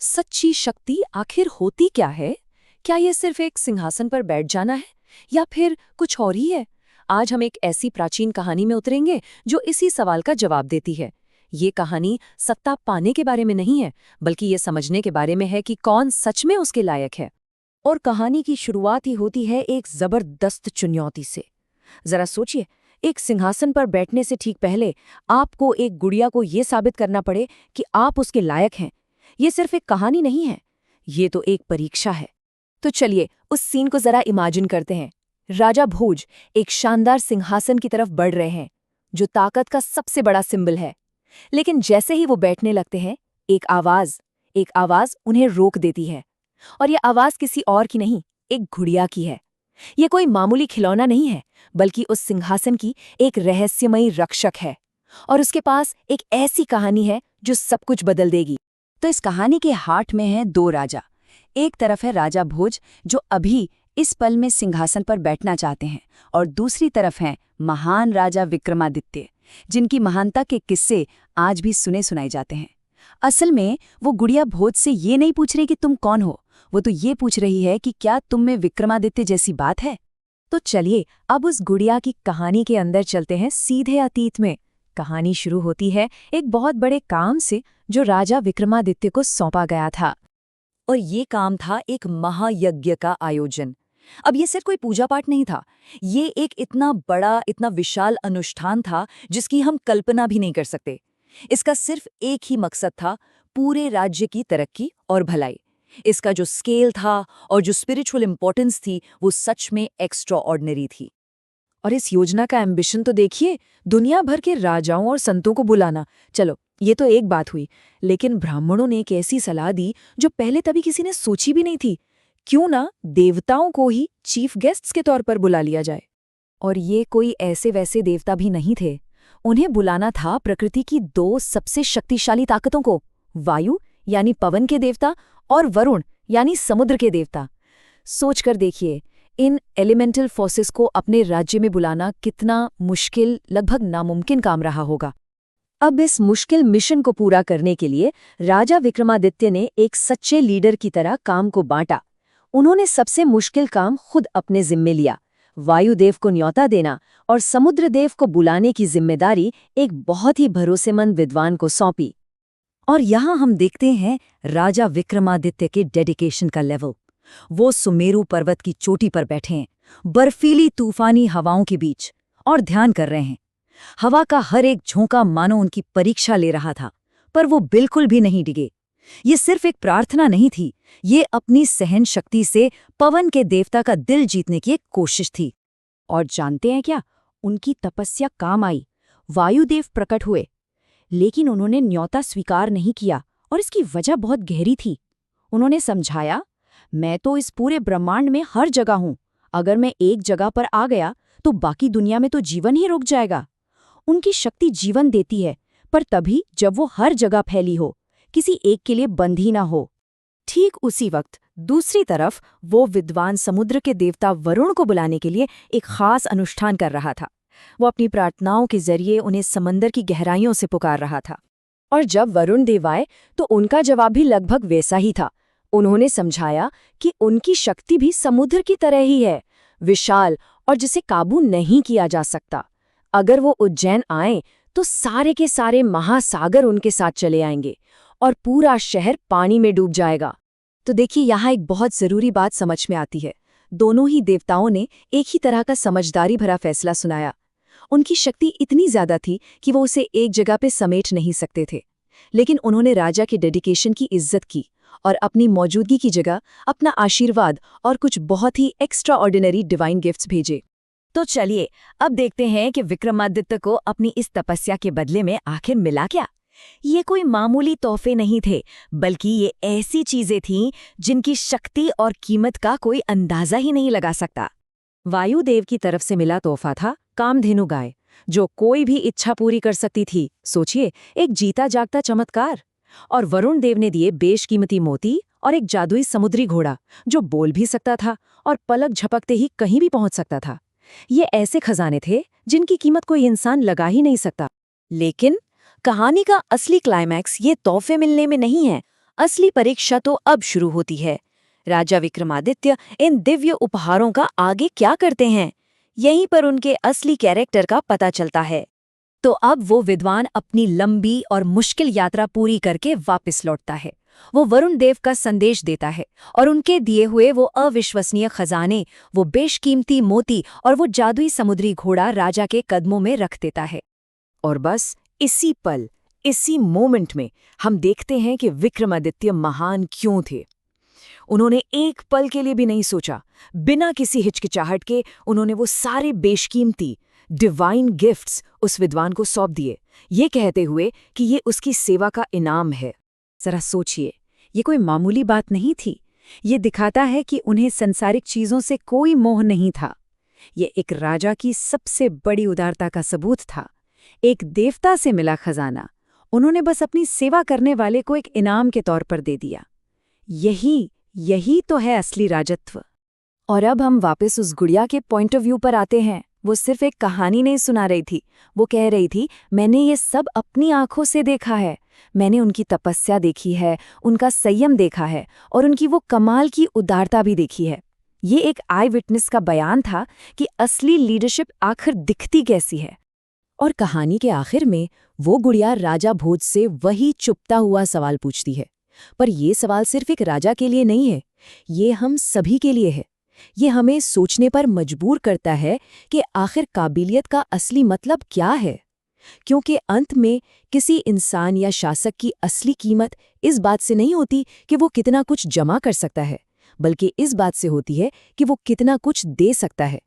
सच्ची शक्ति आखिर होती क्या है? क्या ये सिर्फ एक सिंहासन पर बैठ जाना है या फिर कुछ और ही है? आज हम एक ऐसी प्राचीन कहानी में उतरेंगे जो इसी सवाल का जवाब देती है। ये कहानी सत्ता पाने के बारे में नहीं है, बल्कि ये समझने के बारे में है कि कौन सच में उसके लायक है। और कहानी की शुरुआत ही होती है एक जबरदस्त चुनौती से। जरा सोचिए, एक सिंहासन पर बैठने से ठीक पहले आपको एक गुड़िया को ये साबित करना पड़े कि आप उसके लायक हैं। ये सिर्फ एक कहानी नहीं है, ये तो एक परीक्षा है। तो चलिए उस सीन को जरा इमेजिन करते हैं। राजा भोज एक शानदार सिंहासन की तरफ बढ़ रहे हैं, जो ताकत का सबसे बड़ा सिंबल है। लेकिन जैसे ही वो बैठने लगते हैं, एक आवाज उन्हें रोक देती है। और ये आवाज किसी और की नहीं, एक गुड़िया की है। ये कोई मामूली खिलौना नहीं है, बल्कि उस सिंहासन की एक रहस्यमयी रक्षक है। और उसके पास एक ऐसी कहानी है जो सब कुछ बदल देगी। तो इस कहानी के हार्ट में हैं दो राजा। एक तरफ है राजा भोज, जो अभी इस पल में सिंहासन पर बैठना चाहते हैं, और दूसरी तरफ हैं महान राजा विक्रमादित्य, जिनकी महानता के किस्से आज भी सुने सुनाए जाते हैं। असल में वो गुड़िया भोज से ये नहीं पूछ रही कि तुम कौन हो, वो तो ये पूछ रही है कि क्या तुम में विक्रमादित्य जैसी बात है। तो चलिए अब उस गुड़िया की कहानी के अंदर चलते हैं, सीधे अतीत में। कहानी शुरू होती है एक बहुत बड़े काम से जो राजा विक्रमादित्य को सौंपा गया था। और ये काम था एक महायज्ञ का आयोजन। अब ये सिर्फ कोई पूजा पाठ नहीं था, ये एक इतना बड़ा, इतना विशाल अनुष्ठान था जिसकी हम कल्पना भी नहीं कर सकते। इसका सिर्फ एक ही मकसद था, पूरे राज्य की तरक्की और भलाई। इसका जो स्केल था और जो स्पिरिचुअल इंपॉर्टेंस थी, वो सच में एक्स्ट्रा ऑर्डिनरी थी। और इस योजना का एम्बिशन तो देखिए, दुनिया भर के राजाओं और संतों को बुलाना। चलो ये तो एक बात हुई, लेकिन ब्राह्मणों ने एक ऐसी सलाह दी जो पहले तभी किसी ने सोची भी नहीं थी। क्यों ना देवताओं को ही चीफ गेस्ट्स के तौर पर बुला लिया जाए। और ये कोई ऐसे वैसे देवता भी नहीं थे, उन्हें बुलाना था प्रकृति की दो सबसे शक्तिशाली ताकतों को, वायु यानी पवन के देवता और वरुण यानी समुद्र के देवता। सोचकर देखिए, इन एलिमेंटल फोर्सेस को अपने राज्य में बुलाना कितना मुश्किल, लगभग नामुमकिन काम रहा होगा। अब इस मुश्किल मिशन को पूरा करने के लिए राजा विक्रमादित्य ने एक सच्चे लीडर की तरह काम को बांटा। उन्होंने सबसे मुश्किल काम खुद अपने जिम्मे लिया, वायुदेव को न्योता देना और समुद्रदेव को बुलाने की जिम्मेदारी एक बहुत ही भरोसेमंद विद्वान को सौंपी। और यहाँ हम देखते हैं राजा विक्रमादित्य के डेडिकेशन का लेवल। वो सुमेरु पर्वत की चोटी पर बैठे हैं, बर्फीली तूफानी हवाओं के बीच, और ध्यान कर रहे हैं। हवा का हर एक झोंका मानो उनकी परीक्षा ले रहा था, पर वो बिल्कुल भी नहीं डिगे। ये सिर्फ एक प्रार्थना नहीं थी, ये अपनी सहन शक्ति से पवन के देवता का दिल जीतने की एक कोशिश थी। और जानते हैं क्या, उनकी तपस्या काम आई। वायुदेव प्रकट हुए, लेकिन उन्होंने न्योता स्वीकार नहीं किया, और इसकी वजह बहुत गहरी थी। उन्होंने समझाया, मैं तो इस पूरे ब्रह्मांड में हर जगह हूं। अगर मैं एक जगह पर आ गया तो बाकी दुनिया में तो जीवन ही रुक जाएगा। उनकी शक्ति जीवन देती है, पर तभी जब वो हर जगह फैली हो, किसी एक के लिए बंधी ना हो। ठीक उसी वक्त दूसरी तरफ वो विद्वान समुद्र के देवता वरुण को बुलाने के लिए एक खास अनुष्ठान कर रहा था। वो अपनी प्रार्थनाओं के जरिए उन्हें समंदर की गहराइयों से पुकार रहा था। और जब वरुण देव आए तो उनका जवाब भी लगभग वैसा ही था। उन्होंने समझाया कि उनकी शक्ति भी समुद्र की तरह ही है, विशाल और जिसे काबू नहीं किया जा सकता। अगर वो उज्जैन आए तो सारे के सारे महासागर उनके साथ चले आएंगे और पूरा शहर पानी में डूब जाएगा। तो देखिए, यहाँ एक बहुत जरूरी बात समझ में आती है। दोनों ही देवताओं ने एक ही तरह का समझदारी भरा फैसला सुनाया। उनकी शक्ति इतनी ज्यादा थी कि वो उसे एक जगह पे समेट नहीं सकते थे, लेकिन उन्होंने राजा के डेडिकेशन की इज्जत की और अपनी मौजूदगी की जगह अपना आशीर्वाद और कुछ बहुत ही एक्स्ट्रा ऑर्डिनरी डिवाइन गिफ्ट्स भेजे। तो चलिए अब देखते हैं कि विक्रमादित्य को अपनी इस तपस्या के बदले में आखिर मिला क्या। ये कोई मामूली तोहफे नहीं थे, बल्कि ये ऐसी चीजें थीं जिनकी शक्ति और कीमत का कोई अंदाजा ही नहीं लगा सकता। वायुदेव की तरफ से मिला तोहफा था कामधेनु गाय, जो कोई भी इच्छा पूरी कर सकती थी। सोचिए, एक जीता जागता चमत्कार। और वरुण देव ने दिए बेशकीमती मोती और एक जादुई समुद्री घोड़ा, जो बोल भी सकता था और पलक झपकते ही कहीं भी पहुंच सकता था। ये ऐसे खजाने थे जिनकी कीमत कोई इंसान लगा ही नहीं सकता। लेकिन कहानी का असली क्लाइमैक्स ये तोहफे मिलने में नहीं है, असली परीक्षा तो अब शुरू होती है। राजा विक्रमादित्य इन दिव्य उपहारों का आगे क्या करते हैं, यहीं पर उनके असली कैरेक्टर का पता चलता है। तो अब वो विद्वान अपनी लंबी और मुश्किल यात्रा पूरी करके वापस लौटता है। वो वरुण देव का संदेश देता है और उनके दिए हुए वो अविश्वसनीय खजाने, वो बेशकीमती मोती और वो जादुई समुद्री घोड़ा राजा के कदमों में रख देता है। और बस इसी पल, इसी मोमेंट में हम देखते हैं कि विक्रमादित्य महान क्यों थे। उन्होंने एक पल के लिए भी नहीं सोचा, बिना किसी हिचकिचाहट के उन्होंने वो सारे बेशकीमती डिवाइन गिफ्ट्स उस विद्वान को सौंप दिए, ये कहते हुए कि ये उसकी सेवा का इनाम है। जरा सोचिए, ये कोई मामूली बात नहीं थी। ये दिखाता है कि उन्हें संसारिक चीजों से कोई मोह नहीं था। ये एक राजा की सबसे बड़ी उदारता का सबूत था। एक देवता से मिला खजाना उन्होंने बस अपनी सेवा करने वाले को एक इनाम के तौर पर दे दिया। यही तो है असली राजत्व। और अब हम वापस उस गुड़िया के पॉइंट ऑफ व्यू पर आते हैं। वो सिर्फ एक कहानी नहीं सुना रही थी, वो कह रही थी, मैंने ये सब अपनी आंखों से देखा है। मैंने उनकी तपस्या देखी है, उनका संयम देखा है और उनकी वो कमाल की उदारता भी देखी है। ये एक आई विटनेस का बयान था कि असली लीडरशिप आखिर दिखती कैसी है। और कहानी के आखिर में वो गुड़िया राजा भोज से वही चुपता हुआ सवाल पूछती है। पर ये सवाल सिर्फ एक राजा के लिए नहीं है, ये हम सभी के लिए है। ये हमें सोचने पर मजबूर करता है कि आखिर काबिलियत का असली मतलब क्या है। क्योंकि अंत में किसी इंसान या शासक की असली कीमत इस बात से नहीं होती कि वो कितना कुछ जमा कर सकता है, बल्कि इस बात से होती है कि वो कितना कुछ दे सकता है।